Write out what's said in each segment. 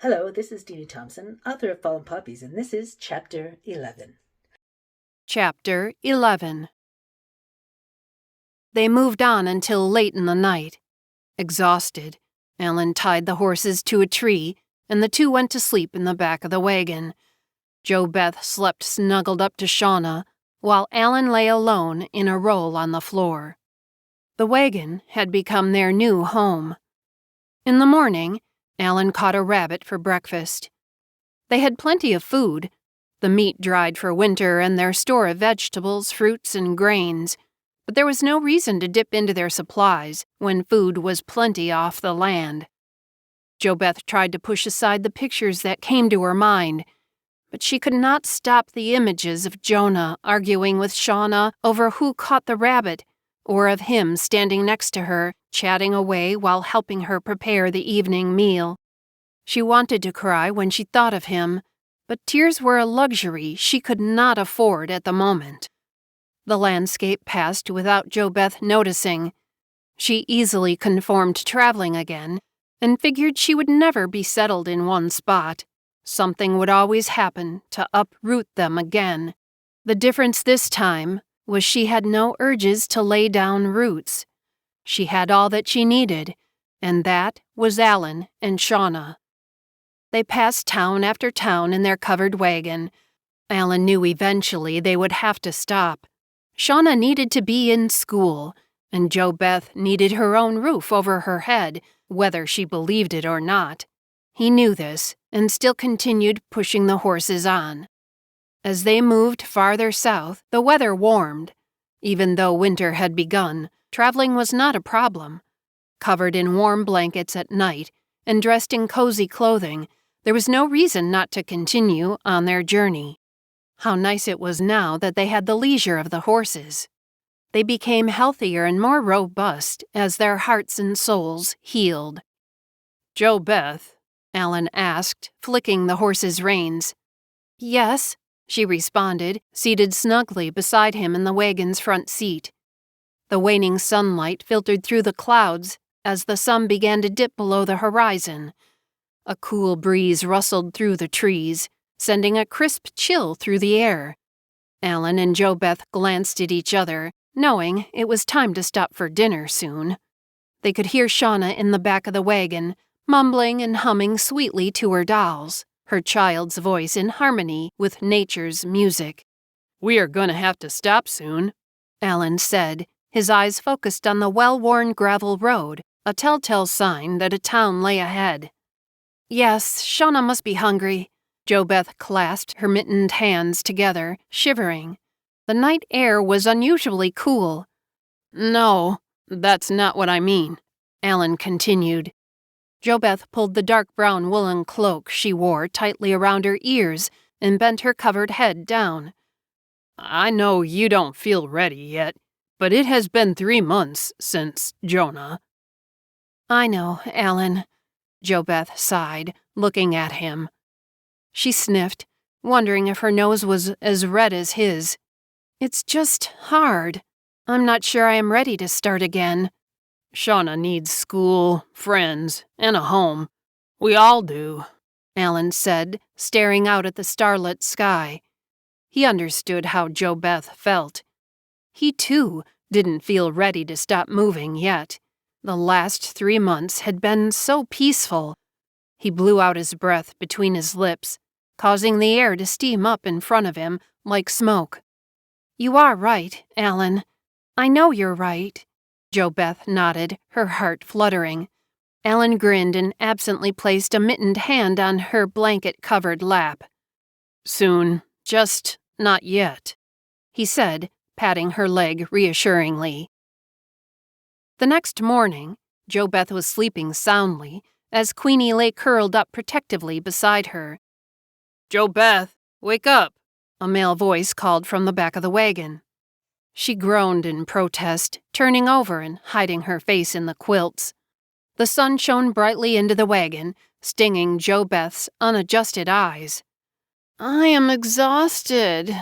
Hello, this is Deena Thomson, author of Fallen Poppies, and this is Chapter 11. Chapter 11. They moved on until late in the night. Exhausted, Alan tied the horses to a tree, and the two went to sleep in the back of the wagon. JoBeth slept snuggled up to Shauna, while Alan lay alone in a roll on the floor. The wagon had become their new home. In the morning, Alan caught a rabbit for breakfast. They had plenty of food, the meat dried for winter and their store of vegetables, fruits, and grains, but there was no reason to dip into their supplies when food was plenty off the land. JoBeth tried to push aside the pictures that came to her mind, but she could not stop the images of Jonah arguing with Shauna over who caught the rabbit, or of him standing next to her, chatting away while helping her prepare the evening meal. She wanted to cry when she thought of him, but tears were a luxury she could not afford at the moment. The landscape passed without JoBeth noticing. She easily conformed to traveling again, and figured she would never be settled in one spot. Something would always happen to uproot them again. The difference this time was she had no urges to lay down roots. She had all that she needed, and that was Alan and Shauna. They passed town after town in their covered wagon. Alan knew eventually they would have to stop. Shauna needed to be in school, and JoBeth needed her own roof over her head, whether she believed it or not. He knew this, and still continued pushing the horses on. As they moved farther south, the weather warmed. Even though winter had begun, traveling was not a problem. Covered in warm blankets at night, and dressed in cozy clothing, there was no reason not to continue on their journey. How nice it was now that they had the leisure of the horses. They became healthier and more robust as their hearts and souls healed. "JoBeth," Alan asked, flicking the horse's reins. "Yes," she responded, seated snugly beside him in the wagon's front seat. The waning sunlight filtered through the clouds as the sun began to dip below the horizon. A cool breeze rustled through the trees, sending a crisp chill through the air. Alan and JoBeth glanced at each other, knowing it was time to stop for dinner soon. They could hear Shauna in the back of the wagon, mumbling and humming sweetly to her dolls, her child's voice in harmony with nature's music. "We are going to have to stop soon," Alan said, his eyes focused on the well-worn gravel road, a telltale sign that a town lay ahead. "Yes, Shauna must be hungry." JoBeth clasped her mittened hands together, shivering. The night air was unusually cool. "No, that's not what I mean," Alan continued. JoBeth pulled the dark brown woolen cloak she wore tightly around her ears and bent her covered head down. "I know you don't feel ready yet, but it has been 3 months since Jonah." "I know, Alan," JoBeth sighed, looking at him. She sniffed, wondering if her nose was as red as his. "It's just hard. I'm not sure I am ready to start again." "Shauna needs school, friends, and a home. We all do," Alan said, staring out at the starlit sky. He understood how JoBeth felt. He, too, didn't feel ready to stop moving yet. The last 3 months had been so peaceful. He blew out his breath between his lips, causing the air to steam up in front of him like smoke. "You are right, Alan. I know you're right." JoBeth nodded, her heart fluttering. Alan grinned and absently placed a mittened hand on her blanket-covered lap. "Soon, just not yet," he said, patting her leg reassuringly. The next morning, JoBeth was sleeping soundly as Queenie lay curled up protectively beside her. "JoBeth, wake up!" a male voice called from the back of the wagon. She groaned in protest, turning over and hiding her face in the quilts. The sun shone brightly into the wagon, stinging JoBeth's unadjusted eyes. "I am exhausted,"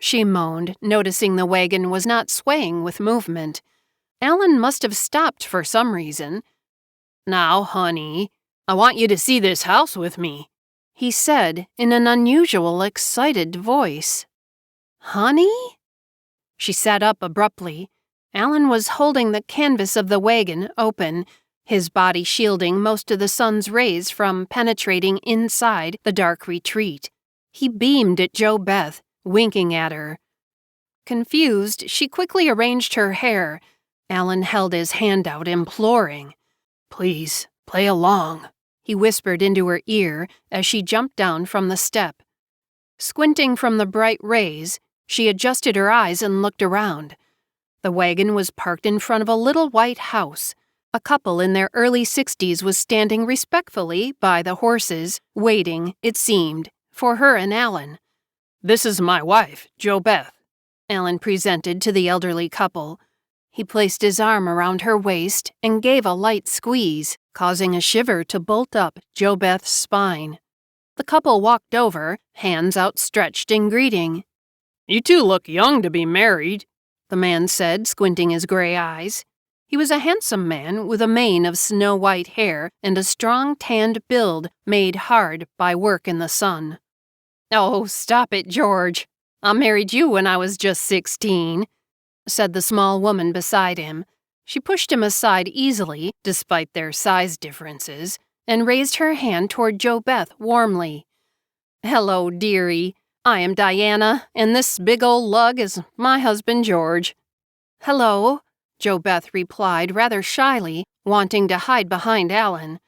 she moaned, noticing the wagon was not swaying with movement. Alan must have stopped for some reason. "Now, honey," I want you to see this house with me, he said in an unusual, excited voice. Honey? She sat up abruptly. Alan was holding the canvas of the wagon open, his body shielding most of the sun's rays from penetrating inside the dark retreat. He beamed at Jo Beth, winking at her. Confused, she quickly arranged her hair. Alan held his hand out, imploring. Please, play along, he whispered into her ear as she jumped down from the step. Squinting from the bright rays, she adjusted her eyes and looked around. The wagon was parked in front of a little white house. A couple in their early 60s was standing respectfully by the horses, waiting, it seemed, for her and Alan. This is my wife, Jo Beth, Alan presented to the elderly couple. He placed his arm around her waist and gave a light squeeze, causing a shiver to bolt up Jo Beth's spine. The couple walked over, hands outstretched in greeting. You two look young to be married, the man said, squinting his gray eyes. He was a handsome man with a mane of snow-white hair and a strong tanned build made hard by work in the sun. Oh, stop it, George. I married you when I was just 16, said the small woman beside him. She pushed him aside easily, despite their size differences, and raised her hand toward Jo Beth warmly. Hello, dearie. I am Diana, and this big old lug is my husband, George. Hello, Jo Beth replied rather shyly, wanting to hide behind Alan.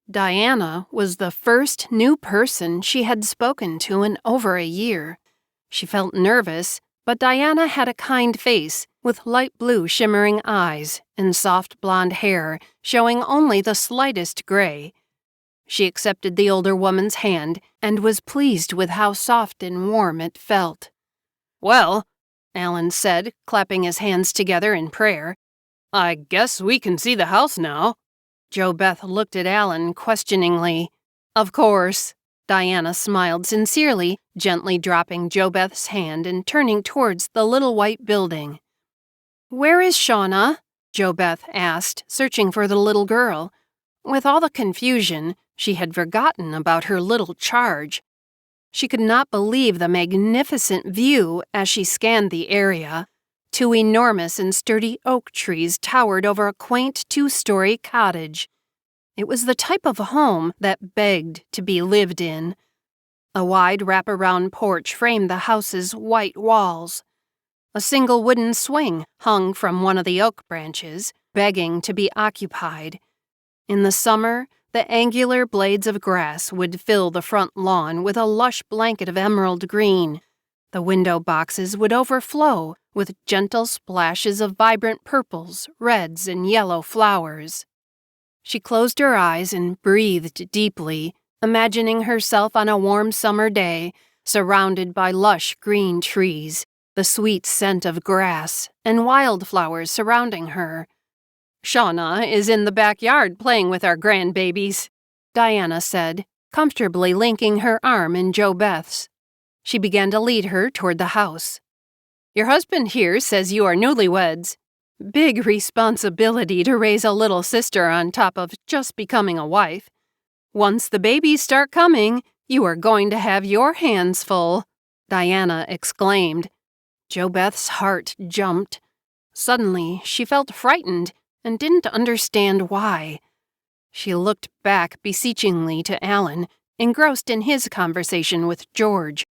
Diana was the first new person she had spoken to in over a year. She felt nervous, but Diana had a kind face with light blue shimmering eyes and soft blonde hair showing only the slightest gray. She accepted the older woman's hand and was pleased with how soft and warm it felt. Well, Alan said, clapping his hands together in prayer, I guess we can see the house now. Jo Beth looked at Alan questioningly. Of course. Diana smiled sincerely, gently dropping Jo Beth's hand and turning towards the little white building. Where is Shauna? Jo Beth asked, searching for the little girl. With all the confusion, she had forgotten about her little charge. She could not believe the magnificent view as she scanned the area. 2 enormous and sturdy oak trees towered over a quaint 2-story cottage. It was the type of home that begged to be lived in. A wide wraparound porch framed the house's white walls. A single wooden swing hung from one of the oak branches, begging to be occupied. In the summer, the angular blades of grass would fill the front lawn with a lush blanket of emerald green. The window boxes would overflow with gentle splashes of vibrant purples, reds, and yellow flowers. She closed her eyes and breathed deeply, imagining herself on a warm summer day, surrounded by lush green trees, the sweet scent of grass, and wildflowers surrounding her. Shauna is in the backyard playing with our grandbabies, Diana said, comfortably linking her arm in Jo Beth's. She began to lead her toward the house. Your husband here says you are newlyweds. Big responsibility to raise a little sister on top of just becoming a wife. Once the babies start coming, you are going to have your hands full, Diana exclaimed. Jo Beth's heart jumped. Suddenly, she felt frightened and didn't understand why. She looked back beseechingly to Alan, engrossed in his conversation with George.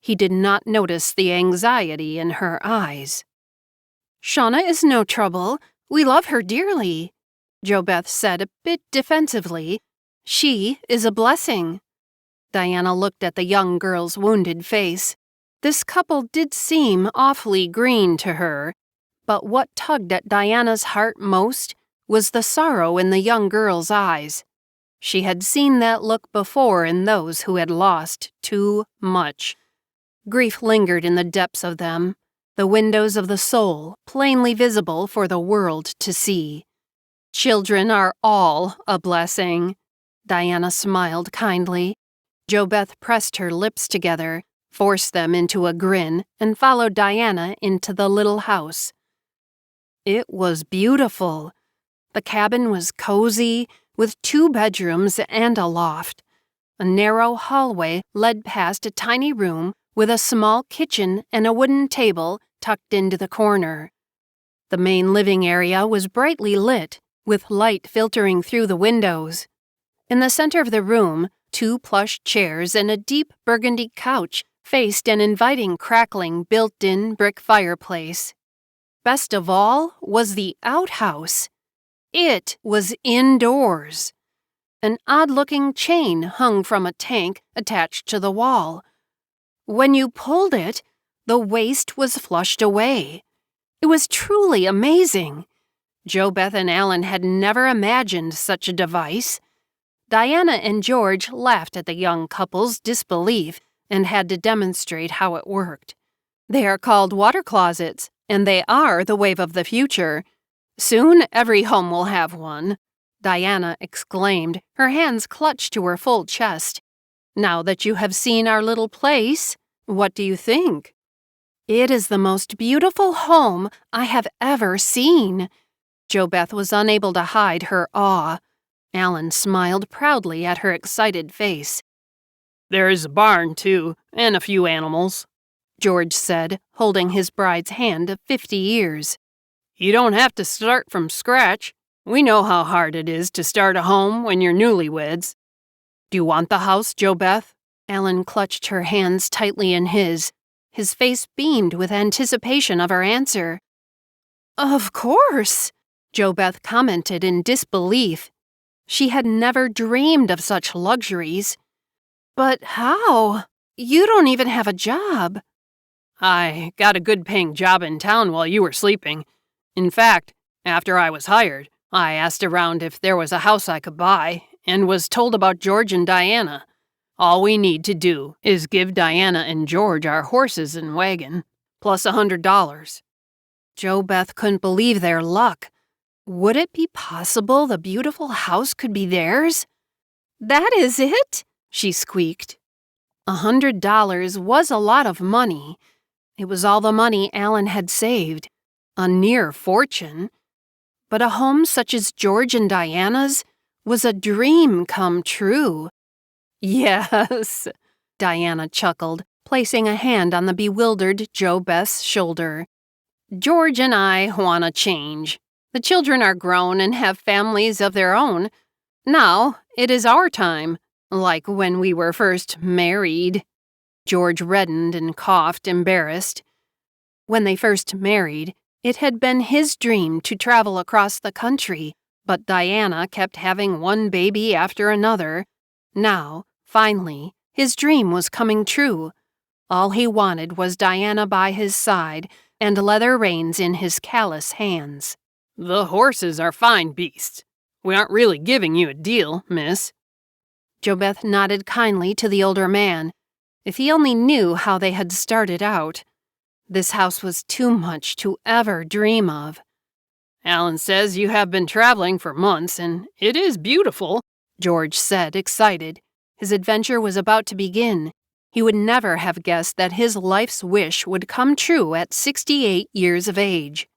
He did not notice the anxiety in her eyes. Shauna is no trouble. We love her dearly, Jo Beth said a bit defensively. She is a blessing. Diana looked at the young girl's wounded face. This couple did seem awfully green to her, but what tugged at Diana's heart most was the sorrow in the young girl's eyes. She had seen that look before in those who had lost too much. Grief lingered in the depths of them, the windows of the soul plainly visible for the world to see. Children are all a blessing. Diana smiled kindly. Jo Beth pressed her lips together, forced them into a grin, and followed Diana into the little house. It was beautiful. The cabin was cozy, with 2 bedrooms and a loft. A narrow hallway led past a tiny room with a small kitchen and a wooden table tucked into the corner. The main living area was brightly lit, with light filtering through the windows. In the center of the room, 2 plush chairs and a deep burgundy couch faced an inviting crackling built-in brick fireplace. Best of all was the outhouse. It was indoors. An odd-looking chain hung from a tank attached to the wall. When you pulled it, the waste was flushed away. It was truly amazing. JoBeth and Alan had never imagined such a device. Diana and George laughed at the young couple's disbelief and had to demonstrate how it worked. They are called water closets, and they are the wave of the future. Soon every home will have one, Diana exclaimed, her hands clutched to her full chest. Now that you have seen our little place, what do you think? It is the most beautiful home I have ever seen. JoBeth was unable to hide her awe. Alan smiled proudly at her excited face. There is a barn, too, and a few animals, George said, holding his bride's hand of 50 years. You don't have to start from scratch. We know how hard it is to start a home when you're newlyweds. Do you want the house, JoBeth? Alan clutched her hands tightly in his. His face beamed with anticipation of her answer. Of course, JoBeth commented in disbelief. She had never dreamed of such luxuries. But how? You don't even have a job. I got a good-paying job in town while you were sleeping. In fact, after I was hired, I asked around if there was a house I could buy and was told about George and Diana. All we need to do is give Diana and George our horses and wagon, plus $100. JoBeth couldn't believe their luck. Would it be possible the beautiful house could be theirs? That is it? She squeaked. $100 was a lot of money. It was all the money Alan had saved. A near fortune. But a home such as George and Diana's was a dream come true. Yes, Diana chuckled, placing a hand on the bewildered JoBeth's shoulder. George and I want a change. The children are grown and have families of their own. Now it is our time, like when we were first married. George reddened and coughed, embarrassed. When they first married, it had been his dream to travel across the country, but Diana kept having one baby after another. Now, finally, his dream was coming true. All he wanted was Diana by his side and leather reins in his callous hands. The horses are fine beasts. We aren't really giving you a deal, miss. JoBeth nodded kindly to the older man. If he only knew how they had started out. This house was too much to ever dream of. Alan says you have been traveling for months, and it is beautiful, George said, excited. His adventure was about to begin. He would never have guessed that his life's wish would come true at 68 years of age.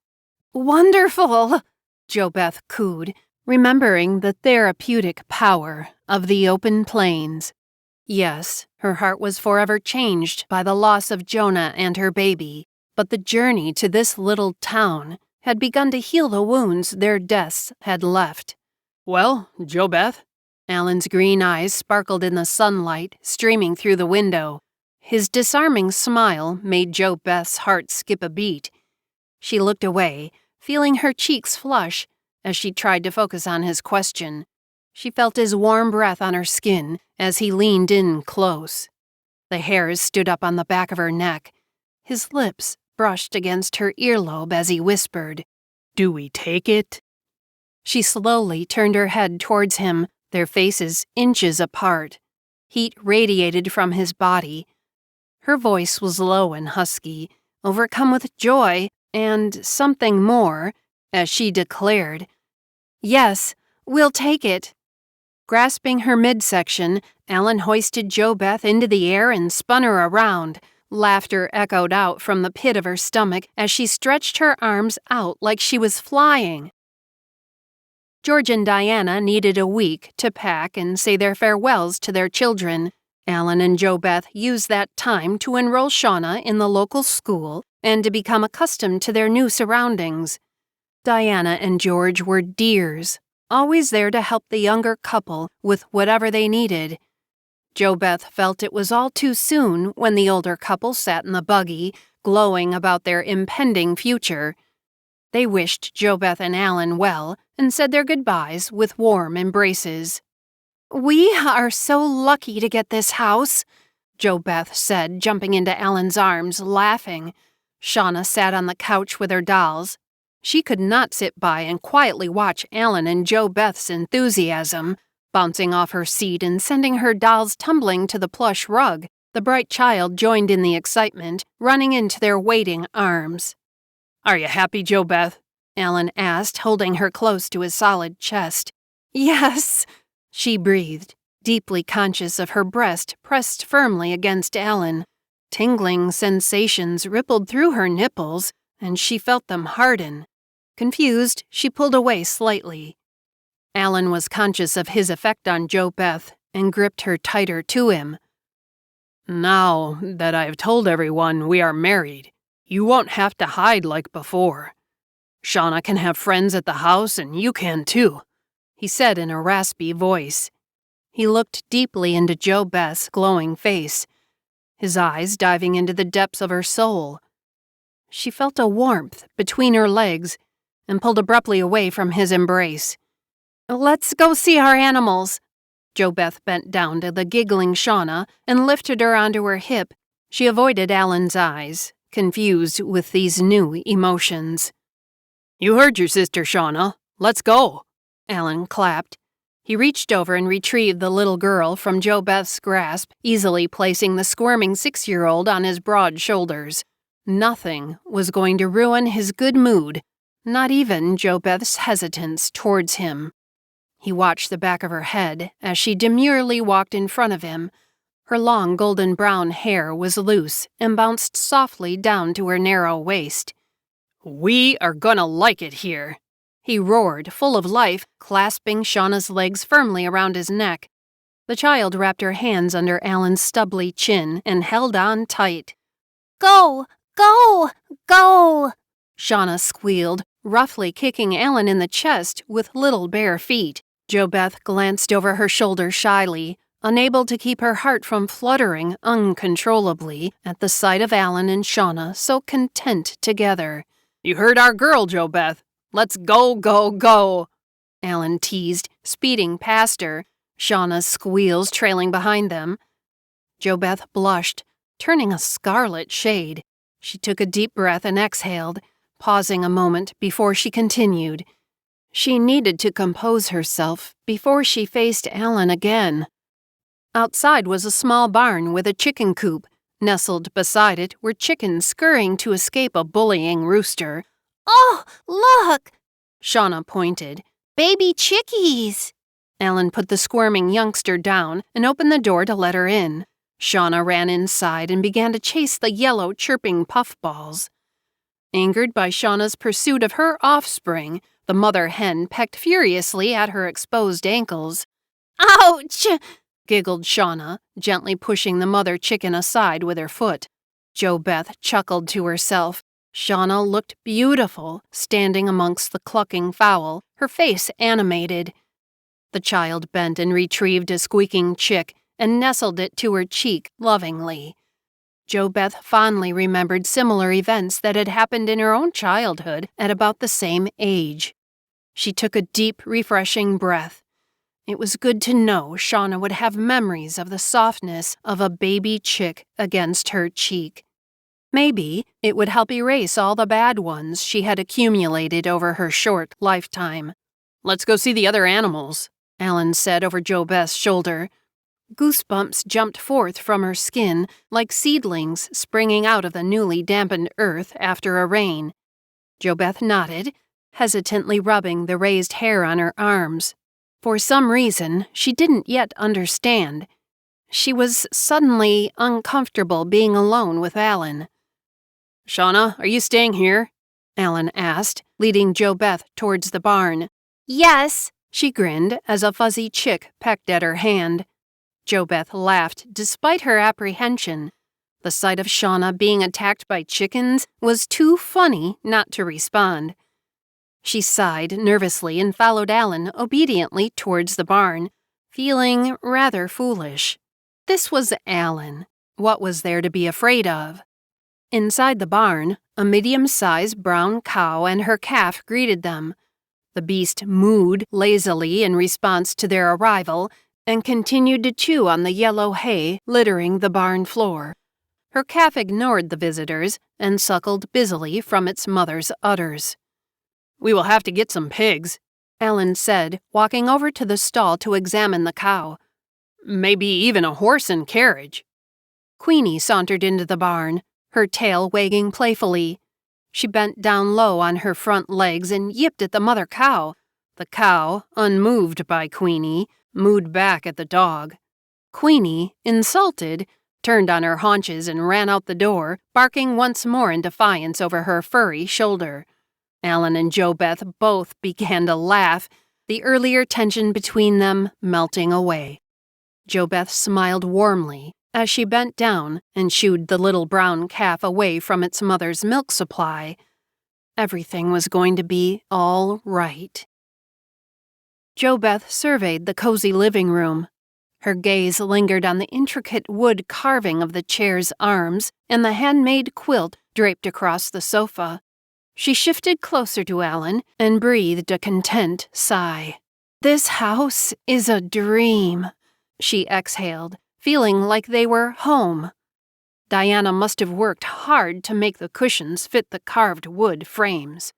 Wonderful, JoBeth cooed, remembering the therapeutic power of the open plains. Yes, her heart was forever changed by the loss of Jonah and her baby, but the journey to this little town had begun to heal the wounds their deaths had left. Well, JoBeth? Alan's green eyes sparkled in the sunlight streaming through the window. His disarming smile made JoBeth's heart skip a beat. She looked away, feeling her cheeks flush as she tried to focus on his question. She felt his warm breath on her skin as he leaned in close. The hairs stood up on the back of her neck. His lips brushed against her earlobe as he whispered, "Do we take it?" She slowly turned her head towards him, their faces inches apart. Heat radiated from his body. Her voice was low and husky, overcome with joy and something more, as she declared, "Yes, we'll take it." Grasping her midsection, Alan hoisted JoBeth into the air and spun her around. Laughter echoed out from the pit of her stomach as she stretched her arms out like she was flying. George and Diana needed a week to pack and say their farewells to their children. Alan and Jo Beth used that time to enroll Shauna in the local school and to become accustomed to their new surroundings. Diana and George were dears, always there to help the younger couple with whatever they needed. Jo Beth felt it was all too soon when the older couple sat in the buggy, glowing about their impending future. They wished Jo Beth and Alan well and said their goodbyes with warm embraces. "We are so lucky to get this house," Jo Beth said, jumping into Alan's arms, laughing. Shauna sat on the couch with her dolls. She could not sit by and quietly watch Alan and Jo Beth's enthusiasm. Bouncing off her seat and sending her dolls tumbling to the plush rug, the bright child joined in the excitement, running into their waiting arms. "Are you happy, Jo Beth?" Alan asked, holding her close to his solid chest. "Yes," she breathed, deeply conscious of her breast pressed firmly against Alan. Tingling sensations rippled through her nipples, and she felt them harden. Confused, she pulled away slightly. Alan was conscious of his effect on Jo Beth and gripped her tighter to him. "Now that I've told everyone we are married, you won't have to hide like before. Shauna can have friends at the house and you can too," he said in a raspy voice. He looked deeply into Jo Beth's glowing face, his eyes diving into the depths of her soul. She felt a warmth between her legs and pulled abruptly away from his embrace. "Let's go see our animals." Jo Beth bent down to the giggling Shauna and lifted her onto her hip. She avoided Alan's eyes, confused with these new emotions. "You heard your sister, Shauna. Let's go." Alan clapped. He reached over and retrieved the little girl from Jo Beth's grasp, easily placing the squirming 6-year-old on his broad shoulders. Nothing was going to ruin his good mood, not even Jo Beth's hesitance towards him. He watched the back of her head as she demurely walked in front of him. Her long golden brown hair was loose and bounced softly down to her narrow waist. "We are gonna like it here," he roared, full of life, clasping Shauna's legs firmly around his neck. The child wrapped her hands under Alan's stubbly chin and held on tight. "Go! Go! Go!" Shauna squealed, roughly kicking Alan in the chest with little bare feet. Jo Beth glanced over her shoulder shyly, unable to keep her heart from fluttering uncontrollably at the sight of Alan and Shauna so content together. "You heard our girl, Jo Beth. Let's go, go, go," Alan teased, speeding past her, Shauna's squeals trailing behind them. Jo Beth blushed, turning a scarlet shade. She took a deep breath and exhaled, pausing a moment before she continued. She needed to compose herself before she faced Alan again. Outside was a small barn with a chicken coop. Nestled beside it were chickens scurrying to escape a bullying rooster. "Oh, look!" Shauna pointed. "Baby chickies!" Alan put the squirming youngster down and opened the door to let her in. Shauna ran inside and began to chase the yellow, chirping puffballs. Angered by Shauna's pursuit of her offspring, the mother hen pecked furiously at her exposed ankles. "Ouch!" giggled Shauna, gently pushing the mother chicken aside with her foot. Jo Beth chuckled to herself. Shauna looked beautiful, standing amongst the clucking fowl, her face animated. The child bent and retrieved a squeaking chick and nestled it to her cheek lovingly. Jo Beth fondly remembered similar events that had happened in her own childhood at about the same age. She took a deep, refreshing breath. It was good to know Shauna would have memories of the softness of a baby chick against her cheek. Maybe it would help erase all the bad ones she had accumulated over her short lifetime. "Let's go see the other animals," Alan said over Jo Beth's shoulder. Goosebumps jumped forth from her skin like seedlings springing out of the newly dampened earth after a rain. Jo Beth nodded, hesitantly rubbing the raised hair on her arms. For some reason she didn't yet understand. She was suddenly uncomfortable being alone with Alan. "Shauna, are you staying here?" Alan asked, leading Jo Beth towards the barn. "Yes," She grinned as a fuzzy chick pecked at her hand. JoBeth laughed despite her apprehension. The sight of Shauna being attacked by chickens was too funny not to respond. She sighed nervously and followed Alan obediently towards the barn, feeling rather foolish. This was Alan. What was there to be afraid of? Inside the barn, a medium-sized brown cow and her calf greeted them. The beast mooed lazily in response to their arrival and continued to chew on the yellow hay littering the barn floor. Her calf ignored the visitors and suckled busily from its mother's udders. "We will have to get some pigs," Alan said, walking over to the stall to examine the cow. "Maybe even a horse and carriage." Queenie sauntered into the barn, her tail wagging playfully. She bent down low on her front legs and yipped at the mother cow. The cow, unmoved by Queenie, mooed back at the dog. Queenie, insulted, turned on her haunches and ran out the door, barking once more in defiance over her furry shoulder. Alan and JoBeth both began to laugh, the earlier tension between them melting away. JoBeth smiled warmly as she bent down and shooed the little brown calf away from its mother's milk supply. Everything was going to be all right. JoBeth surveyed the cozy living room. Her gaze lingered on the intricate wood carving of the chair's arms and the handmade quilt draped across the sofa. She shifted closer to Alan and breathed a content sigh. "This house is a dream," she exhaled, feeling like they were home. Diana must have worked hard to make the cushions fit the carved wood frames.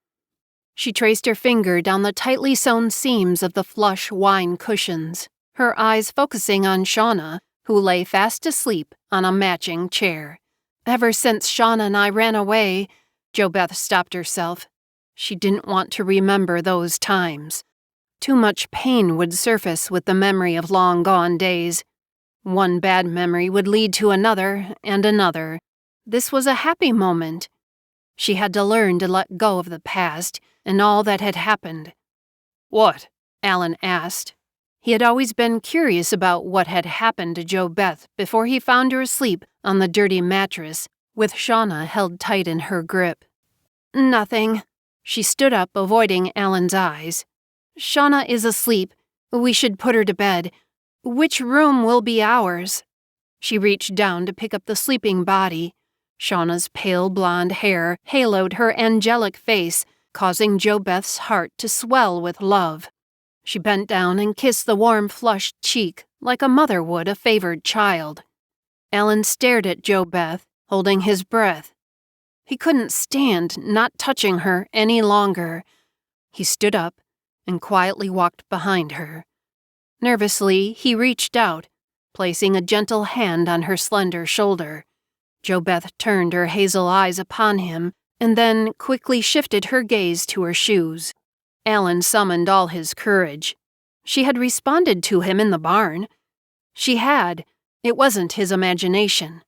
She traced her finger down the tightly sewn seams of the plush wine cushions, her eyes focusing on Shauna, who lay fast asleep on a matching chair. Ever since Shauna and I ran away, JoBeth stopped herself. She didn't want to remember those times. Too much pain would surface with the memory of long-gone days. One bad memory would lead to another and another. This was a happy moment. She had to learn to let go of the past and all that had happened. "What?" Alan asked. He had always been curious about what had happened to JoBeth before he found her asleep on the dirty mattress, with Shauna held tight in her grip. "Nothing." She stood up, avoiding Alan's eyes. "Shauna is asleep. We should put her to bed. Which room will be ours?" She reached down to pick up the sleeping body. Shauna's pale blonde hair haloed her angelic face, causing JoBeth's heart to swell with love. She bent down and kissed the warm, flushed cheek like a mother would a favored child. Alan stared at JoBeth, holding his breath. He couldn't stand not touching her any longer. He stood up and quietly walked behind her. Nervously, he reached out, placing a gentle hand on her slender shoulder. JoBeth turned her hazel eyes upon him and then quickly shifted her gaze to her shoes. Alan summoned all his courage. She had responded to him in the barn. She had. It wasn't his imagination.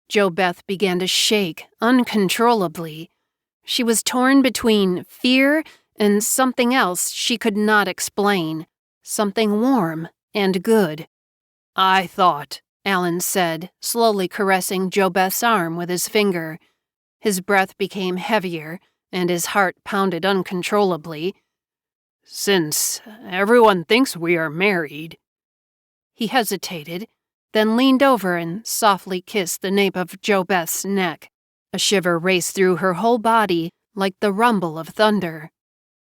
JoBeth began to shake uncontrollably. She was torn between fear and something else she could not explain, something warm and good. "I thought," Alan said, slowly caressing JoBeth's arm with his finger. His breath became heavier, and his heart pounded uncontrollably. "Since everyone thinks we are married." He hesitated, then leaned over and softly kissed the nape of JoBeth's neck. A shiver raced through her whole body like the rumble of thunder.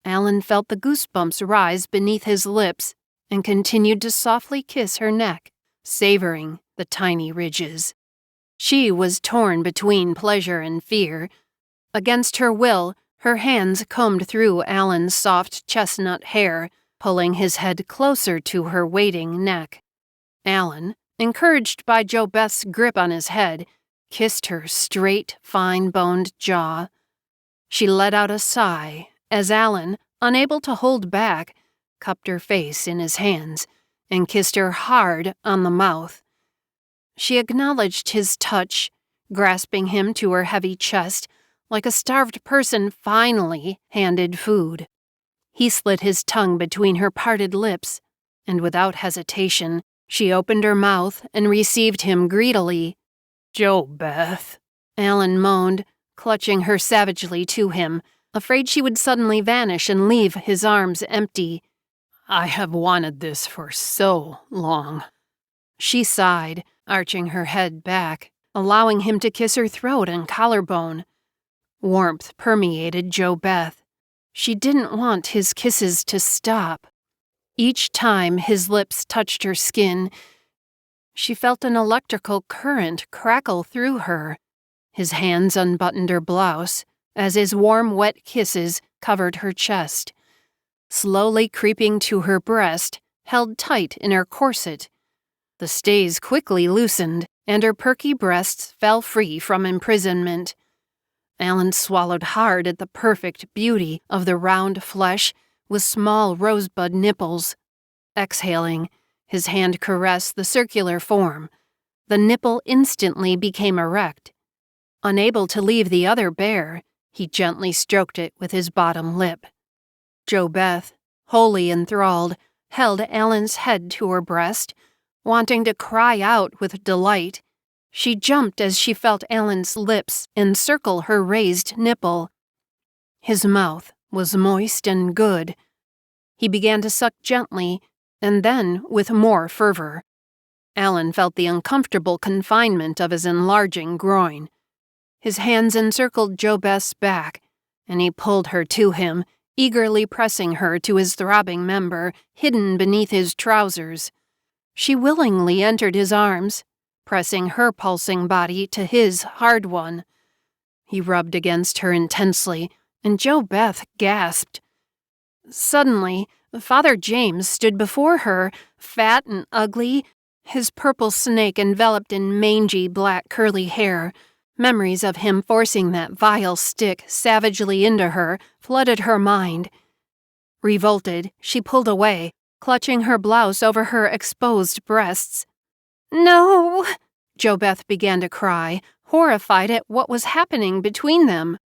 Alan felt the goosebumps rise beneath his lips and continued to softly kiss her neck, savoring the tiny ridges. She was torn between pleasure and fear. Against her will, her hands combed through Alan's soft chestnut hair, pulling his head closer to her waiting neck. Alan, encouraged by JoBeth's grip on his head, kissed her straight, fine-boned jaw. She let out a sigh as Alan, unable to hold back, cupped her face in his hands and kissed her hard on the mouth. She acknowledged his touch, grasping him to her heavy chest like a starved person finally handed food. He slid his tongue between her parted lips, and without hesitation, she opened her mouth and received him greedily. "JoBeth," Alan moaned, clutching her savagely to him, afraid she would suddenly vanish and leave his arms empty. "I have wanted this for so long." She sighed, arching her head back, allowing him to kiss her throat and collarbone. Warmth permeated JoBeth. She didn't want his kisses to stop. Each time his lips touched her skin, she felt an electrical current crackle through her. His hands unbuttoned her blouse as his warm, wet kisses covered her chest, slowly creeping to her breast, held tight in her corset. The stays quickly loosened, and her perky breasts fell free from imprisonment. Alan swallowed hard at the perfect beauty of the round flesh with small rosebud nipples. Exhaling, his hand caressed the circular form. The nipple instantly became erect. Unable to leave the other bare, he gently stroked it with his bottom lip. JoBeth, wholly enthralled, held Alan's head to her breast, wanting to cry out with delight. She jumped as she felt Alan's lips encircle her raised nipple. His mouth was moist and good. He began to suck gently, and then with more fervor. Alan felt the uncomfortable confinement of his enlarging groin. His hands encircled JoBeth's back, and he pulled her to him, eagerly pressing her to his throbbing member, hidden beneath his trousers. She willingly entered his arms, pressing her pulsing body to his hard one. He rubbed against her intensely, and JoBeth gasped. Suddenly, Father James stood before her, fat and ugly, his purple snake enveloped in mangy black curly hair. Memories of him forcing that vile stick savagely into her flooded her mind. Revolted, she pulled away, clutching her blouse over her exposed breasts. "No!" JoBeth began to cry, horrified at what was happening between them.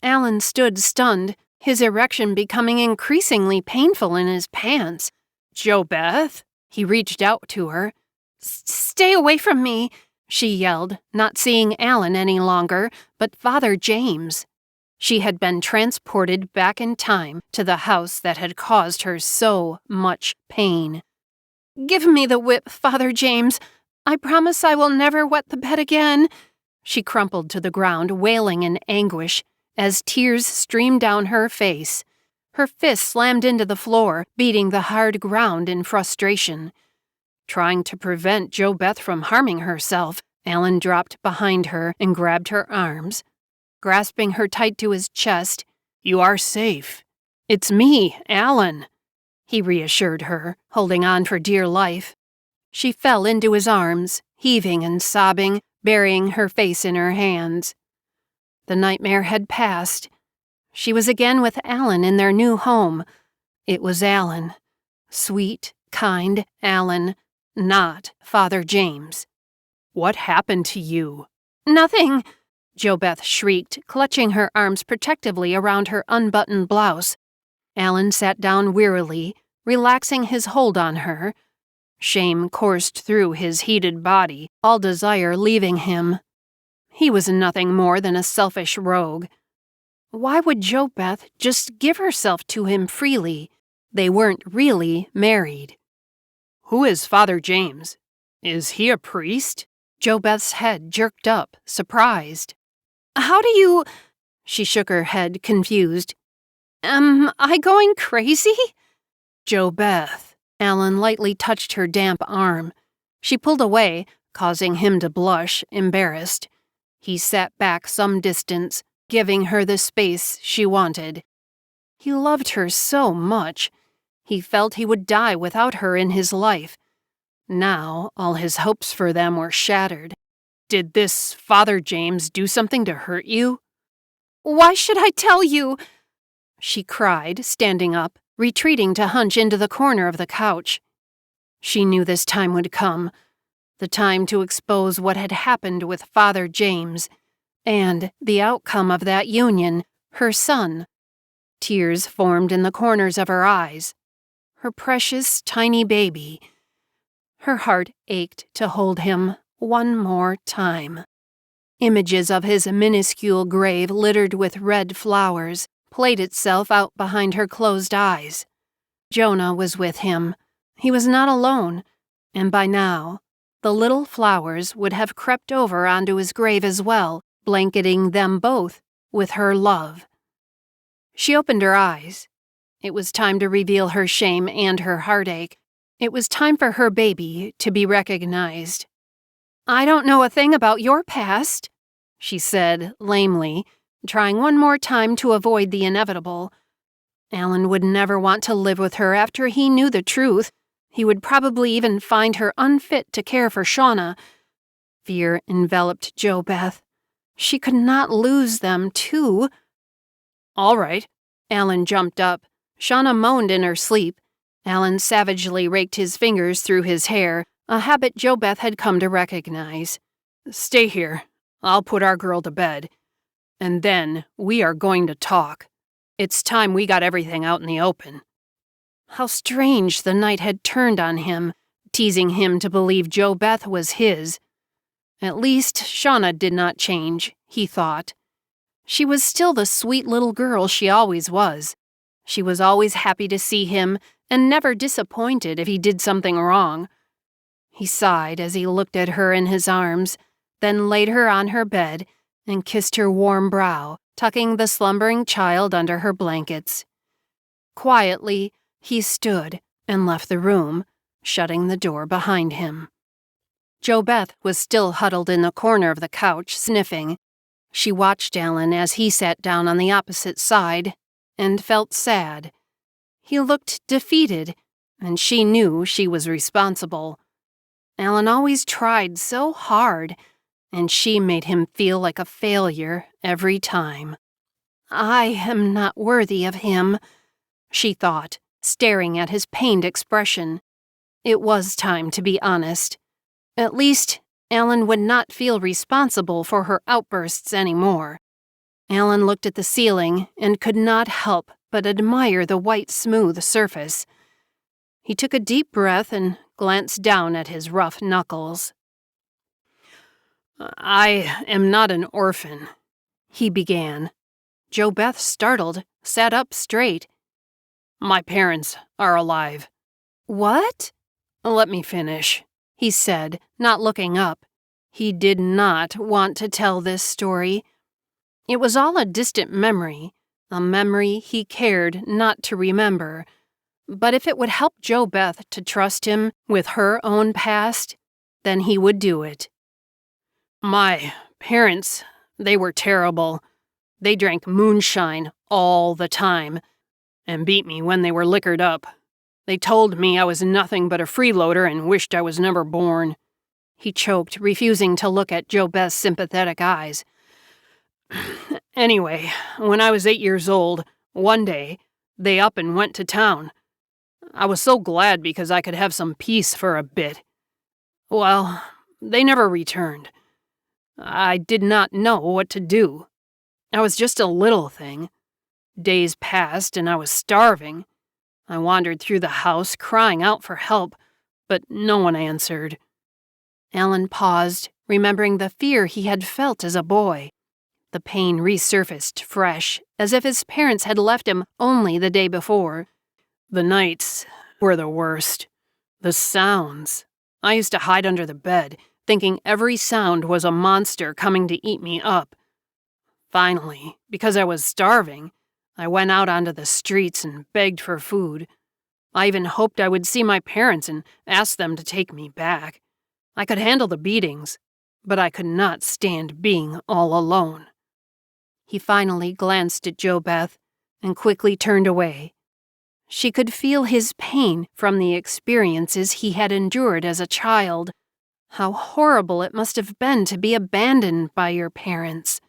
Alan stood stunned, his erection becoming increasingly painful in his pants. "JoBeth?" He reached out to her. "Stay away from me!" she yelled, not seeing Alan any longer, but Father James. She had been transported back in time to the house that had caused her so much pain. "Give me the whip, Father James. I promise I will never wet the bed again." She crumpled to the ground, wailing in anguish, as tears streamed down her face. Her fist slammed into the floor, beating the hard ground in frustration. Trying to prevent JoBeth from harming herself, Alan dropped behind her and grabbed her arms. Grasping her tight to his chest, "You are safe. It's me, Alan," he reassured her, holding on for dear life. She fell into his arms, heaving and sobbing, burying her face in her hands. The nightmare had passed. She was again with Alan in their new home. It was Alan. Sweet, kind Alan, not Father James. "What happened to you?" "Nothing," JoBeth shrieked, clutching her arms protectively around her unbuttoned blouse. Alan sat down wearily, relaxing his hold on her. Shame coursed through his heated body, all desire leaving him. He was nothing more than a selfish rogue. Why would JoBeth just give herself to him freely? They weren't really married. "Who is Father James? Is he a priest?" JoBeth's head jerked up, surprised. "How do you—" She shook her head, confused. "Am I going crazy?" "JoBeth." Alan lightly touched her damp arm. She pulled away, causing him to blush, embarrassed. He sat back some distance, giving her the space she wanted. He loved her so much. He felt he would die without her in his life. Now, all his hopes for them were shattered. "Did this Father James do something to hurt you?" "Why should I tell you?" she cried, standing up, retreating to hunch into the corner of the couch. She knew this time would come, the time to expose what had happened with Father James, and the outcome of that union, her son. Tears formed in the corners of her eyes. Her precious, tiny baby. Her heart ached to hold him one more time. Images of his minuscule grave littered with red flowers played itself out behind her closed eyes. Jonah was with him. He was not alone, and by now, the little flowers would have crept over onto his grave as well, blanketing them both with her love. She opened her eyes. It was time to reveal her shame and her heartache. It was time for her baby to be recognized. "I don't know a thing about your past," she said lamely, trying one more time to avoid the inevitable. Alan would never want to live with her after he knew the truth. He would probably even find her unfit to care for Shauna. Fear enveloped Jo Beth. She could not lose them, too. "All right." Alan jumped up. Shauna moaned in her sleep. Alan savagely raked his fingers through his hair, a habit Jo Beth had come to recognize. "Stay here. I'll put our girl to bed. And then we are going to talk. It's time we got everything out in the open." How strange the night had turned on him, teasing him to believe Jo Beth was his. At least Shauna did not change, he thought. She was still the sweet little girl she always was. She was always happy to see him and never disappointed if he did something wrong. He sighed as he looked at her in his arms, then laid her on her bed and kissed her warm brow, tucking the slumbering child under her blankets. Quietly, he stood and left the room, shutting the door behind him. Jo Beth was still huddled in the corner of the couch, sniffing. She watched Alan as he sat down on the opposite side and felt sad. He looked defeated, and she knew she was responsible. Alan always tried so hard, and she made him feel like a failure every time. "I am not worthy of him," she thought, staring at his pained expression. It was time to be honest. At least, Alan would not feel responsible for her outbursts anymore. Alan looked at the ceiling and could not help but admire the white, smooth surface. He took a deep breath and glanced down at his rough knuckles. "I am not an orphan," he began. Jo Beth, startled, sat up straight. "My parents are alive." "What?" "Let me finish," he said, not looking up. He did not want to tell this story. It was all a distant memory, a memory he cared not to remember. But if it would help Jo Beth to trust him with her own past, then he would do it. "My parents, they were terrible. They drank moonshine all the time and beat me when they were liquored up. They told me I was nothing but a freeloader and wished I was never born." He choked, refusing to look at Jo Beth's sympathetic eyes. "Anyway, when I was 8 years old, one day, they up and went to town. I was so glad because I could have some peace for a bit. Well, they never returned. I did not know what to do. I was just a little thing. Days passed and I was starving. I wandered through the house crying out for help, but no one answered." Alan paused, remembering the fear he had felt as a boy. The pain resurfaced fresh, as if his parents had left him only the day before. The nights were the worst. The sounds. I used to hide under the bed, thinking every sound was a monster coming to eat me up. Finally, because I was starving, I went out onto the streets and begged for food. I even hoped I would see my parents and ask them to take me back. I could handle the beatings, but I could not stand being all alone. He finally glanced at Jo Beth and quickly turned away. She could feel his pain from the experiences he had endured as a child. How horrible it must have been to be abandoned by your parents.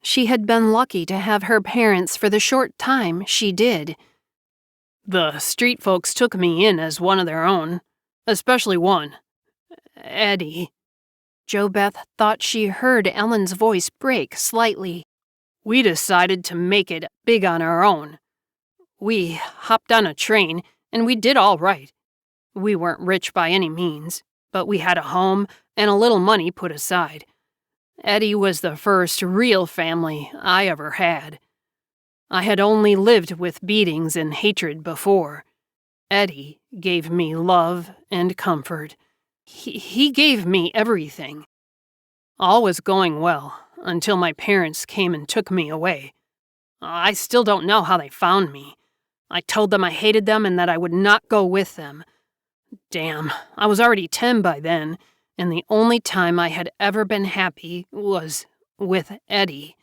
She had been lucky to have her parents for the short time she did. "The street folks took me in as one of their own, especially one. Eddie." Jo Beth thought she heard Ellen's voice break slightly. "We decided to make it big on our own. We hopped on a train, and we did all right. We weren't rich by any means, but we had a home and a little money put aside. Eddie was the first real family I ever had. I had only lived with beatings and hatred before. Eddie gave me love and comfort. He gave me everything. All was going well until my parents came and took me away. I still don't know how they found me. I told them I hated them and that I would not go with them. Damn, I was already 10 by then, and the only time I had ever been happy was with Eddie.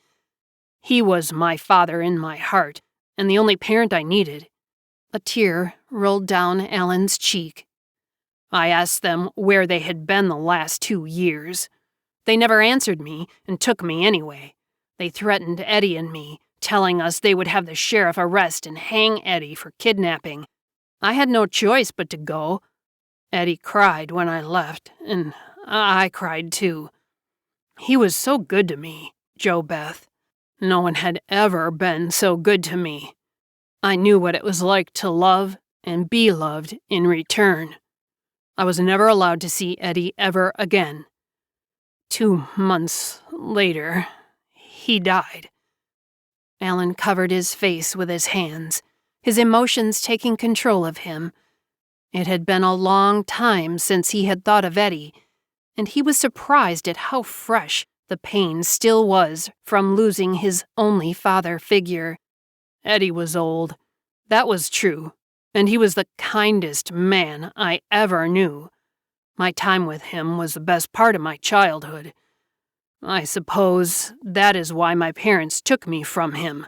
He was my father in my heart, and the only parent I needed. A tear rolled down Alan's cheek. I asked them where they had been the last 2 years. They never answered me and took me anyway. They threatened Eddie and me, telling us they would have the sheriff arrest and hang Eddie for kidnapping. I had no choice but to go. Eddie cried when I left, and I cried too. He was so good to me, JoBeth. No one had ever been so good to me. I knew what it was like to love and be loved in return. I was never allowed to see Eddie ever again. 2 months later, he died. Alan covered his face with his hands, his emotions taking control of him. It had been a long time since he had thought of Eddie, and he was surprised at how fresh the pain still was from losing his only father figure. Eddie was old. That was true, and he was the kindest man I ever knew. My time with him was the best part of my childhood. I suppose that is why my parents took me from him.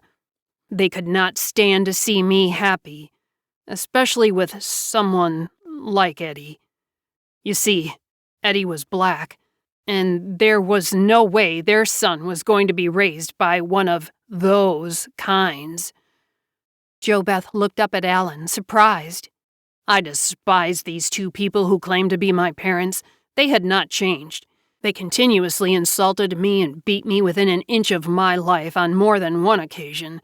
They could not stand to see me happy, especially with someone like Eddie. You see, Eddie was black, and there was no way their son was going to be raised by one of those kinds. JoBeth looked up at Alan, surprised. I despised these 2 people who claimed to be my parents. They had not changed. They continuously insulted me and beat me within an inch of my life on more than one occasion.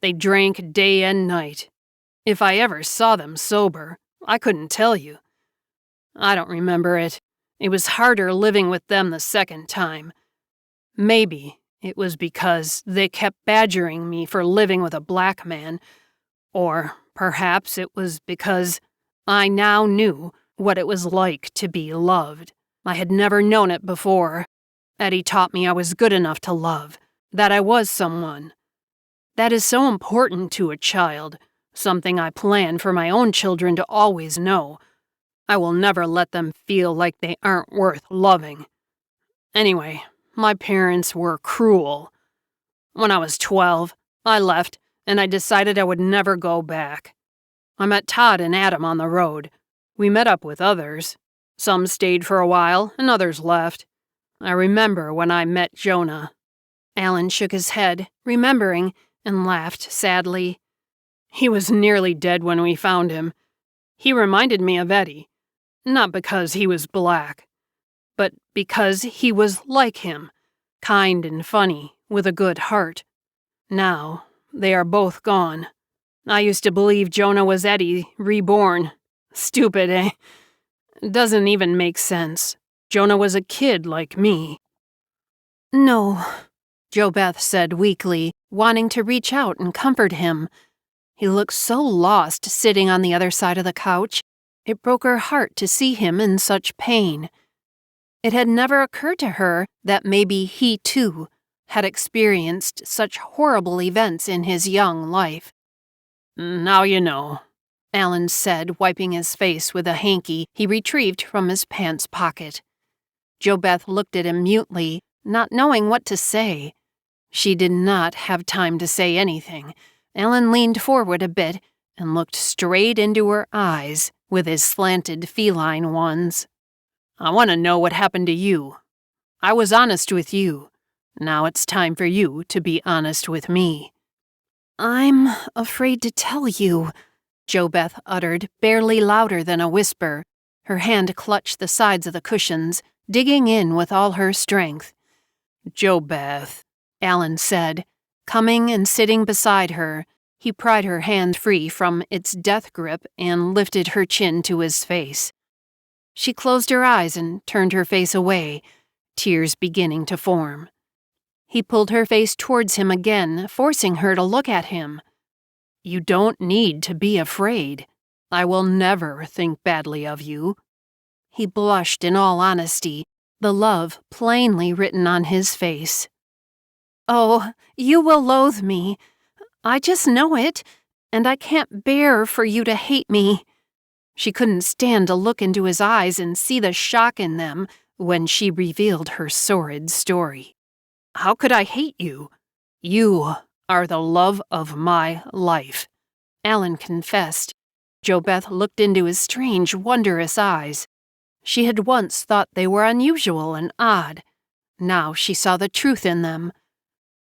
They drank day and night. If I ever saw them sober, I couldn't tell you. I don't remember it. It was harder living with them the second time. Maybe it was because they kept badgering me for living with a black man, or perhaps it was because I now knew what it was like to be loved. I had never known it before. Eddie taught me I was good enough to love, that I was someone. That is so important to a child, something I plan for my own children to always know. I will never let them feel like they aren't worth loving. Anyway, my parents were cruel. When I was 12, I left, and I decided I would never go back. I met Todd and Adam on the road. We met up with others. Some stayed for a while, and others left. I remember when I met Jonah. Alan shook his head, remembering, and laughed sadly. He was nearly dead when we found him. He reminded me of Eddie, not because he was black, but because he was like him, kind and funny, with a good heart. Now, they are both gone. I used to believe Jonah was Eddie, reborn. Stupid, eh? Doesn't even make sense. Jonah was a kid like me. No, JoBeth said weakly, wanting to reach out and comfort him. He looked so lost sitting on the other side of the couch. It broke her heart to see him in such pain. It had never occurred to her that maybe he, too, had experienced such horrible events in his young life. Now you know, Alan said, wiping his face with a hanky he retrieved from his pants pocket. JoBeth looked at him mutely, not knowing what to say. She did not have time to say anything. Alan leaned forward a bit and looked straight into her eyes with his slanted feline ones. I want to know what happened to you. I was honest with you. Now it's time for you to be honest with me. I'm afraid to tell you, JoBeth uttered, barely louder than a whisper. Her hand clutched the sides of the cushions, digging in with all her strength. JoBeth, Alan said, coming and sitting beside her. He pried her hand free from its death grip and lifted her chin to his face. She closed her eyes and turned her face away, tears beginning to form. He pulled her face towards him again, forcing her to look at him. "You don't need to be afraid. I will never think badly of you." He blushed in all honesty, the love plainly written on his face. "Oh, you will loathe me. I just know it, and I can't bear for you to hate me." She couldn't stand to look into his eyes and see the shock in them when she revealed her sordid story. "How could I hate you? You are the love of my life," Alan confessed. JoBeth looked into his strange, wondrous eyes. She had once thought they were unusual and odd. Now she saw the truth in them.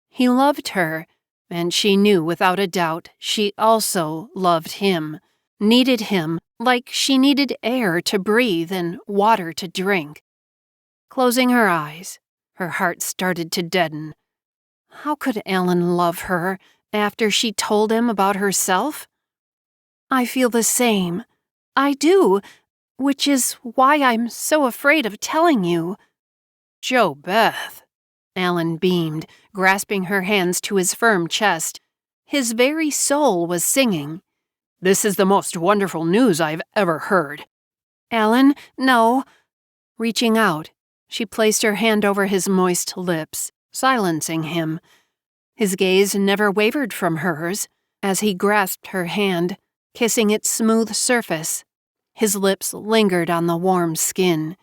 He loved her, and she knew without a doubt she also loved him, needed him like she needed air to breathe and water to drink. Closing her eyes, her heart started to deaden. How could Alan love her after she told him about herself? "I feel the same. I do, which is why I'm so afraid of telling you." "JoBeth," Alan beamed, grasping her hands to his firm chest. His very soul was singing. "This is the most wonderful news I've ever heard." "Alan, no." Reaching out, she placed her hand over his moist lips, silencing him. His gaze never wavered from hers as he grasped her hand, kissing its smooth surface. His lips lingered on the warm skin.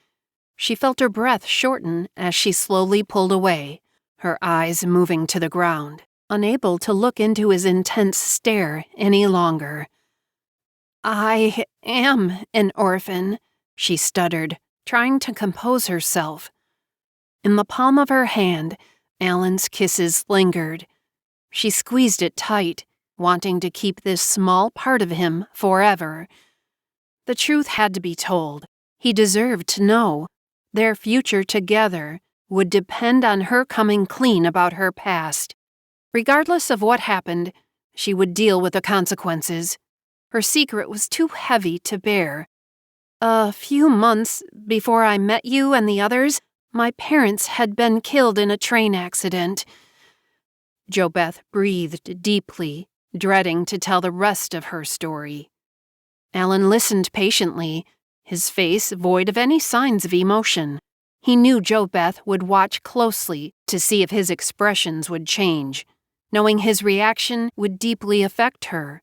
She felt her breath shorten as she slowly pulled away, her eyes moving to the ground, unable to look into his intense stare any longer. "I am an orphan," she stuttered, trying to compose herself. In the palm of her hand, Alan's kisses lingered. She squeezed it tight, wanting to keep this small part of him forever. The truth had to be told. He deserved to know. Their future together would depend on her coming clean about her past. Regardless of what happened, she would deal with the consequences. Her secret was too heavy to bear. "A few months before I met you and the others, my parents had been killed in a train accident." JoBeth breathed deeply, dreading to tell the rest of her story. Alan listened patiently, his face void of any signs of emotion. He knew JoBeth would watch closely to see if his expressions would change, knowing his reaction would deeply affect her.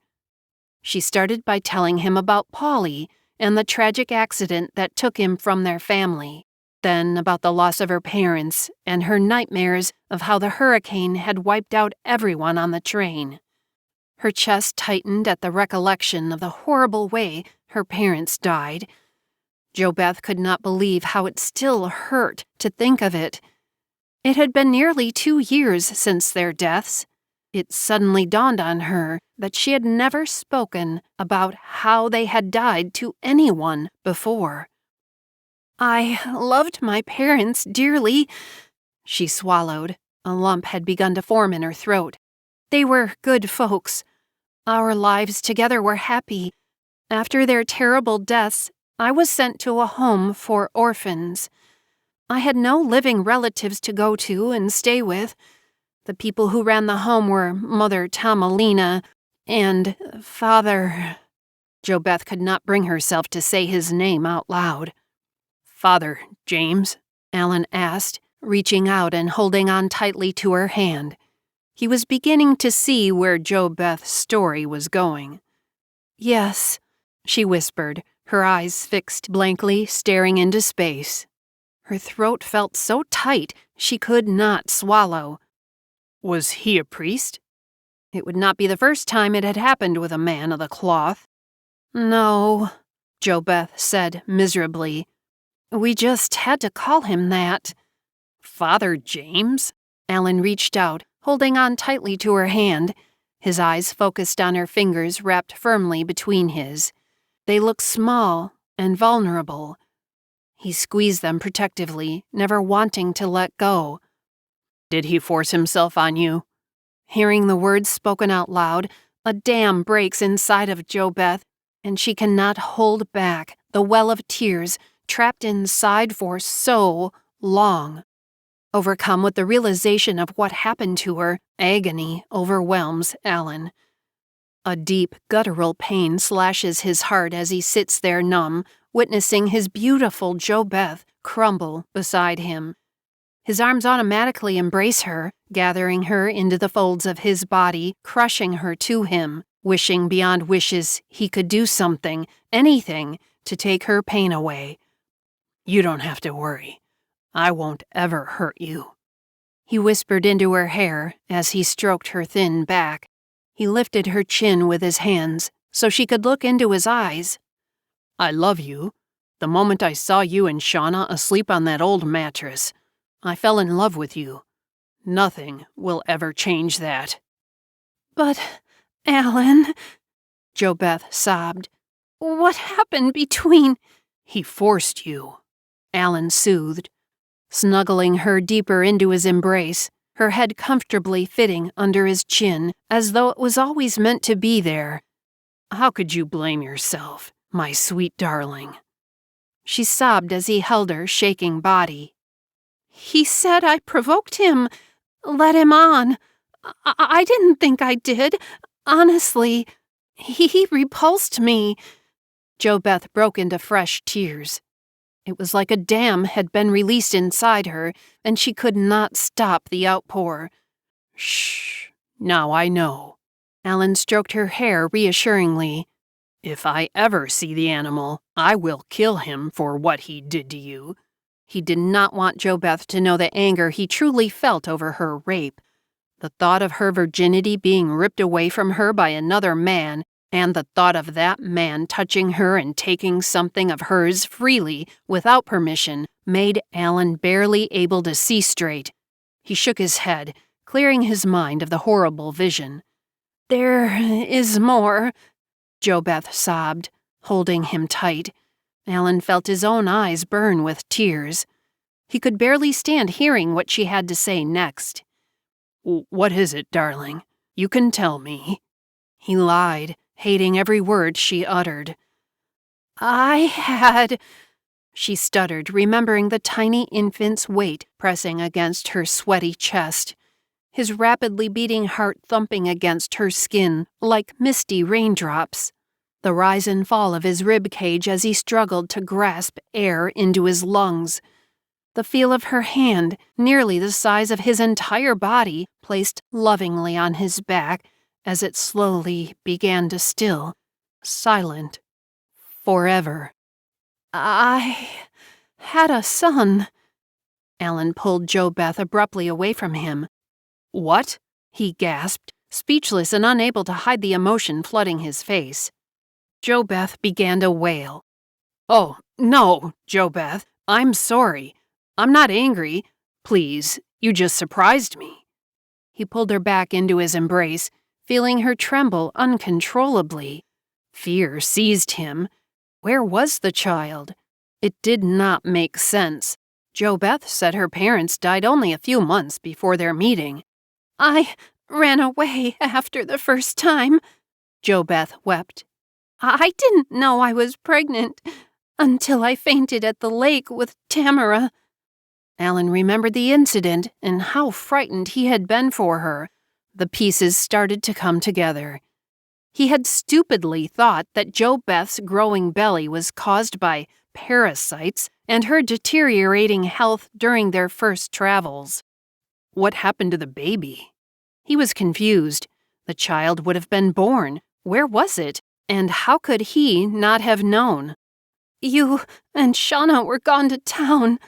She started by telling him about Polly and the tragic accident that took him from their family, then about the loss of her parents and her nightmares of how the hurricane had wiped out everyone on the train. Her chest tightened at the recollection of the horrible way her parents died. JoBeth could not believe how it still hurt to think of it. It had been nearly 2 years since their deaths. It suddenly dawned on her that she had never spoken about how they had died to anyone before. "I loved my parents dearly," she swallowed. A lump had begun to form in her throat. "They were good folks. Our lives together were happy. After their terrible deaths, I was sent to a home for orphans. I had no living relatives to go to and stay with. The people who ran the home were Mother Tomalina and Father—" JoBeth could not bring herself to say his name out loud. "Father James?" Alan asked, reaching out and holding on tightly to her hand. He was beginning to see where JoBeth's story was going. "Yes," she whispered, her eyes fixed blankly, staring into space. Her throat felt so tight she could not swallow. "Was he a priest?" It would not be the first time it had happened with a man of the cloth. "No," JoBeth said miserably. "We just had to call him that." "Father James?" Alan reached out, holding on tightly to her hand. His eyes focused on her fingers wrapped firmly between his. They looked small and vulnerable. He squeezed them protectively, never wanting to let go. "Did he force himself on you?" Hearing the words spoken out loud, A dam breaks inside of JoBeth, and she cannot hold back the well of tears trapped inside for so long. Overcome with the realization of what happened to her, agony overwhelms Alan. A deep, guttural pain slashes his heart as he sits there numb, witnessing his beautiful JoBeth crumble beside him. His arms automatically embrace her, gathering her into the folds of his body, crushing her to him, wishing beyond wishes he could do something, anything, to take her pain away. "You don't have to worry. I won't ever hurt you," he whispered into her hair as he stroked her thin back. He lifted her chin with his hands so she could look into his eyes. "I love you. The moment I saw you and Shauna asleep on that old mattress, I fell in love with you. Nothing will ever change that." "But, Alan," JoBeth sobbed, "what happened between—" "He forced you," Alan soothed, snuggling her deeper into his embrace, her head comfortably fitting under his chin as though it was always meant to be there. "How could you blame yourself, my sweet darling?" She sobbed as he held her shaking body. "He said I provoked him, led him on. I didn't think I did. Honestly, he repulsed me." JoBeth broke into fresh tears. It was like a dam had been released inside her, and she could not stop the outpour. "Shh, now I know." Alan stroked her hair reassuringly. "If I ever see the animal, I will kill him for what he did to you." He did not want JoBeth to know the anger he truly felt over her rape. The thought of her virginity being ripped away from her by another man, and the thought of that man touching her and taking something of hers freely without permission, made Alan barely able to see straight. He shook his head, clearing his mind of the horrible vision. "There is more," JoBeth sobbed, holding him tight. Alan felt his own eyes burn with tears. He could barely stand hearing what she had to say next. "What is it, darling? You can tell me." He lied, hating every word she uttered. "I had—" She stuttered, remembering the tiny infant's weight pressing against her sweaty chest, his rapidly beating heart thumping against her skin like misty raindrops, the rise and fall of his rib cage as he struggled to grasp air into his lungs, the feel of her hand, nearly the size of his entire body, placed lovingly on his back as it slowly began to still, silent, forever. "I had a son." Alan pulled JoBeth abruptly away from him. "What?" he gasped, speechless and unable to hide the emotion flooding his face. JoBeth began to wail. "Oh, no, JoBeth, I'm sorry. I'm not angry. Please, you just surprised me." He pulled her back into his embrace, feeling her tremble uncontrollably. Fear seized him. Where was the child? It did not make sense. JoBeth said her parents died only a few months before their meeting. "I ran away after the first time," JoBeth wept. "I didn't know I was pregnant until I fainted at the lake with Tamara." Alan remembered the incident and how frightened he had been for her. The pieces started to come together. He had stupidly thought that JoBeth's growing belly was caused by parasites and her deteriorating health during their first travels. What happened to the baby? He was confused. The child would have been born. Where was it? And how could he not have known? "You and Shauna were gone to town,"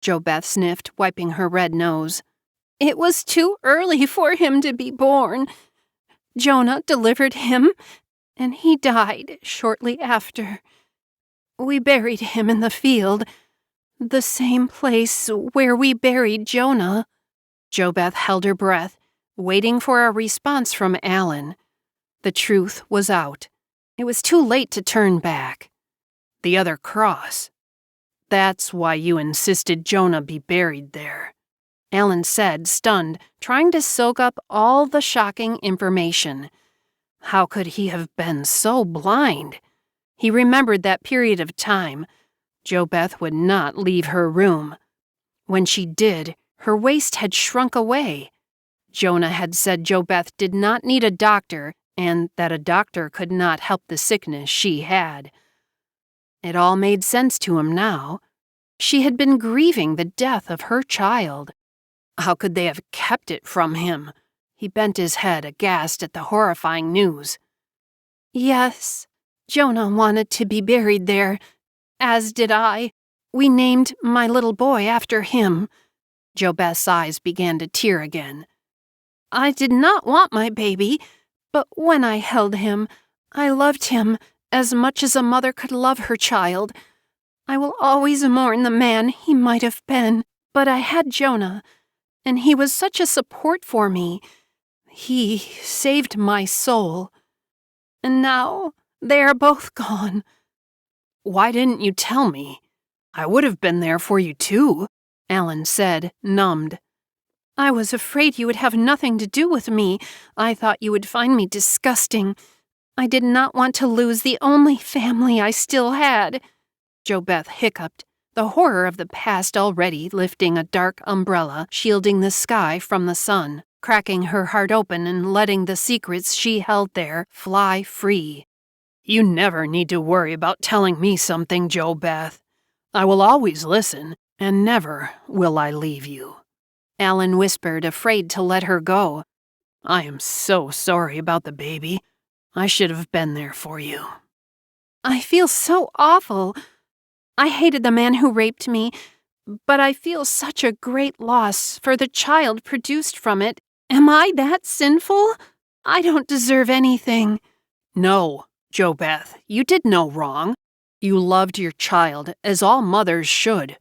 JoBeth sniffed, wiping her red nose. "It was too early for him to be born. Jonah delivered him, and he died shortly after. We buried him in the field, the same place where we buried Jonah." JoBeth held her breath, waiting for a response from Alan. The truth was out. It was too late to turn back. The other cross. "That's why you insisted Jonah be buried there," Alan said, stunned, trying to soak up all the shocking information. How could he have been so blind? He remembered that period of time. JoBeth would not leave her room. When she did, her waist had shrunk away. Jonah had said JoBeth did not need a doctor and that a doctor could not help the sickness she had. It all made sense to him now. She had been grieving the death of her child. How could they have kept it from him? He bent his head, aghast at the horrifying news. Yes, Jonah wanted to be buried there, as did I. We named my little boy after him. JoBeth's eyes began to tear again. I did not want my baby, but when I held him, I loved him as much as a mother could love her child. I will always mourn the man he might have been, but I had Jonah, and he was such a support for me. He saved my soul. And now they are both gone. Why didn't you tell me? I would have been there for you too, Alan said, numbed. I was afraid you would have nothing to do with me. I thought you would find me disgusting. I did not want to lose the only family I still had. JoBeth hiccuped, the horror of the past already lifting a dark umbrella shielding the sky from the sun, cracking her heart open and letting the secrets she held there fly free. You never need to worry about telling me something, JoBeth. I will always listen, and never will I leave you. Alan whispered, afraid to let her go. I am so sorry about the baby. I should have been there for you. I feel so awful. I hated the man who raped me, but I feel such a great loss for the child produced from it. Am I that sinful? I don't deserve anything. No, JoBeth, you did no wrong. You loved your child, as all mothers should.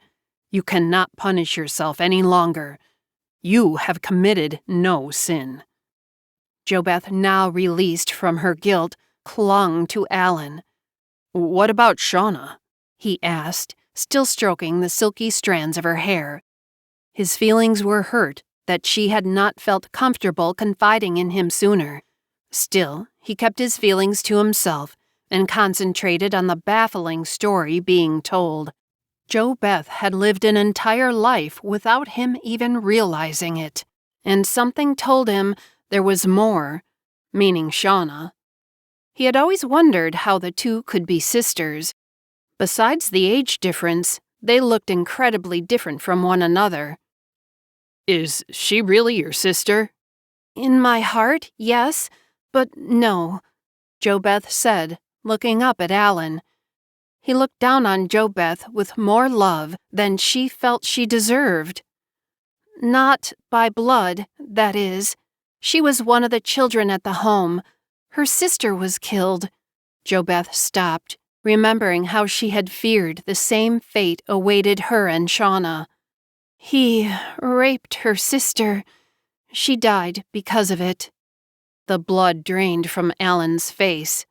You cannot punish yourself any longer. You have committed no sin. JoBeth, now released from her guilt, clung to Alan. What about Shauna? He asked, still stroking the silky strands of her hair. His feelings were hurt that she had not felt comfortable confiding in him sooner. Still, he kept his feelings to himself and concentrated on the baffling story being told. JoBeth had lived an entire life without him even realizing it, and something told him there was more, meaning Shauna. He had always wondered how the two could be sisters. Besides the age difference, they looked incredibly different from one another. Is she really your sister? In my heart, yes, but no, JoBeth said, looking up at Alan. He looked down on JoBeth with more love than she felt she deserved. Not by blood, that is. She was one of the children at the home. Her sister was killed. JoBeth stopped, remembering how she had feared the same fate awaited her and Shauna. He raped her sister. She died because of it. The blood drained from Alan's face.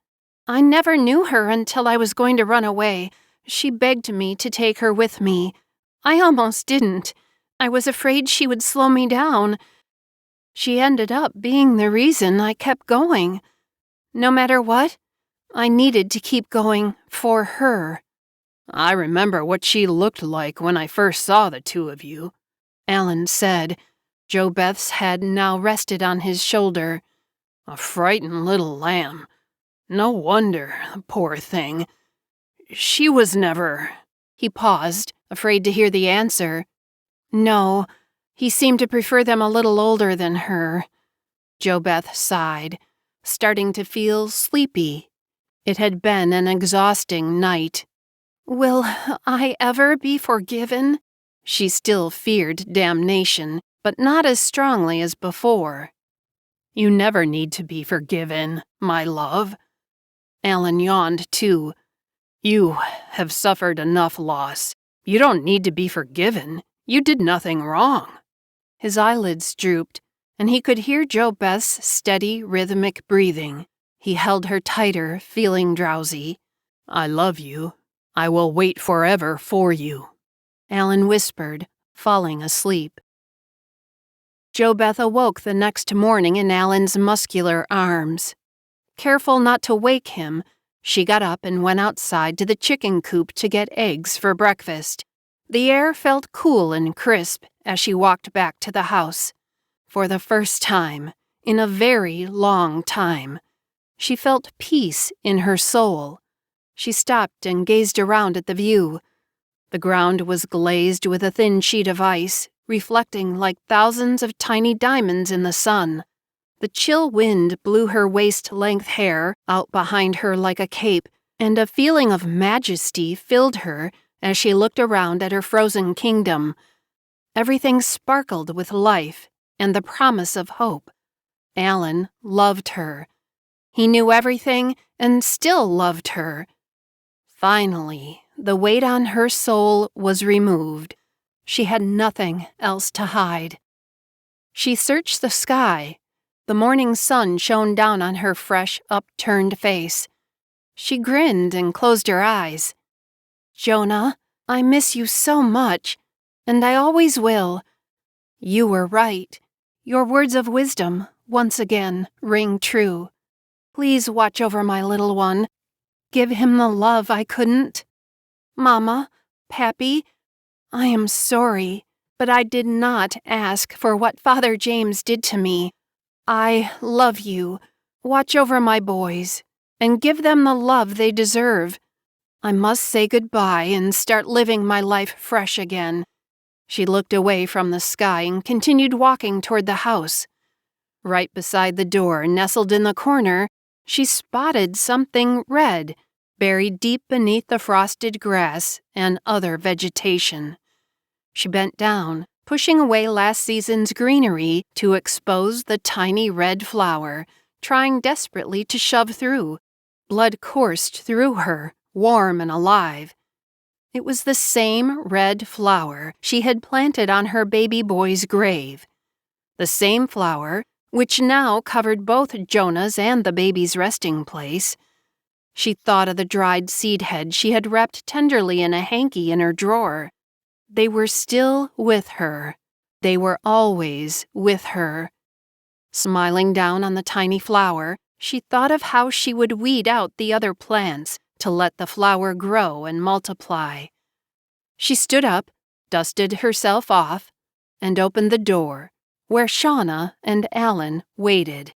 I never knew her until I was going to run away. She begged me to take her with me. I almost didn't. I was afraid she would slow me down. She ended up being the reason I kept going. No matter what, I needed to keep going for her. I remember what she looked like when I first saw the two of you, Alan said. JoBeth's head now rested on his shoulder. A frightened little lamb. No wonder, poor thing. She was never... He paused, afraid to hear the answer. No, he seemed to prefer them a little older than her. JoBeth sighed, starting to feel sleepy. It had been an exhausting night. Will I ever be forgiven? She still feared damnation, but not as strongly as before. You never need to be forgiven, my love. Alan yawned, too. You have suffered enough loss. You don't need to be forgiven. You did nothing wrong. His eyelids drooped, and he could hear JoBeth's steady, rhythmic breathing. He held her tighter, feeling drowsy. I love you. I will wait forever for you, Alan whispered, falling asleep. JoBeth awoke the next morning in Alan's muscular arms. Careful not to wake him, she got up and went outside to the chicken coop to get eggs for breakfast. The air felt cool and crisp as she walked back to the house. For the first time, in a very long time, she felt peace in her soul. She stopped and gazed around at the view. The ground was glazed with a thin sheet of ice, reflecting like thousands of tiny diamonds in the sun. The chill wind blew her waist-length hair out behind her like a cape, and a feeling of majesty filled her as she looked around at her frozen kingdom. Everything sparkled with life and the promise of hope. Alan loved her. He knew everything and still loved her. Finally, the weight on her soul was removed. She had nothing else to hide. She searched the sky. The morning sun shone down on her fresh, upturned face. She grinned and closed her eyes. "Jonah, I miss you so much, and I always will. You were right. Your words of wisdom, once again, ring true. Please watch over my little one. Give him the love I couldn't. Mama, Pappy, I am sorry, but I did not ask for what Father James did to me. I love you. Watch over my boys, and give them the love they deserve. I must say goodbye and start living my life fresh again." She looked away from the sky and continued walking toward the house. Right beside the door, nestled in the corner, she spotted something red, buried deep beneath the frosted grass and other vegetation. She bent down, pushing away last season's greenery to expose the tiny red flower, trying desperately to shove through. Blood coursed through her, warm and alive. It was the same red flower she had planted on her baby boy's grave. The same flower, which now covered both Jonah's and the baby's resting place. She thought of the dried seed head she had wrapped tenderly in a hanky in her drawer. They were still with her. They were always with her. Smiling down on the tiny flower, she thought of how she would weed out the other plants to let the flower grow and multiply. She stood up, dusted herself off, and opened the door, where Shauna and Alan waited.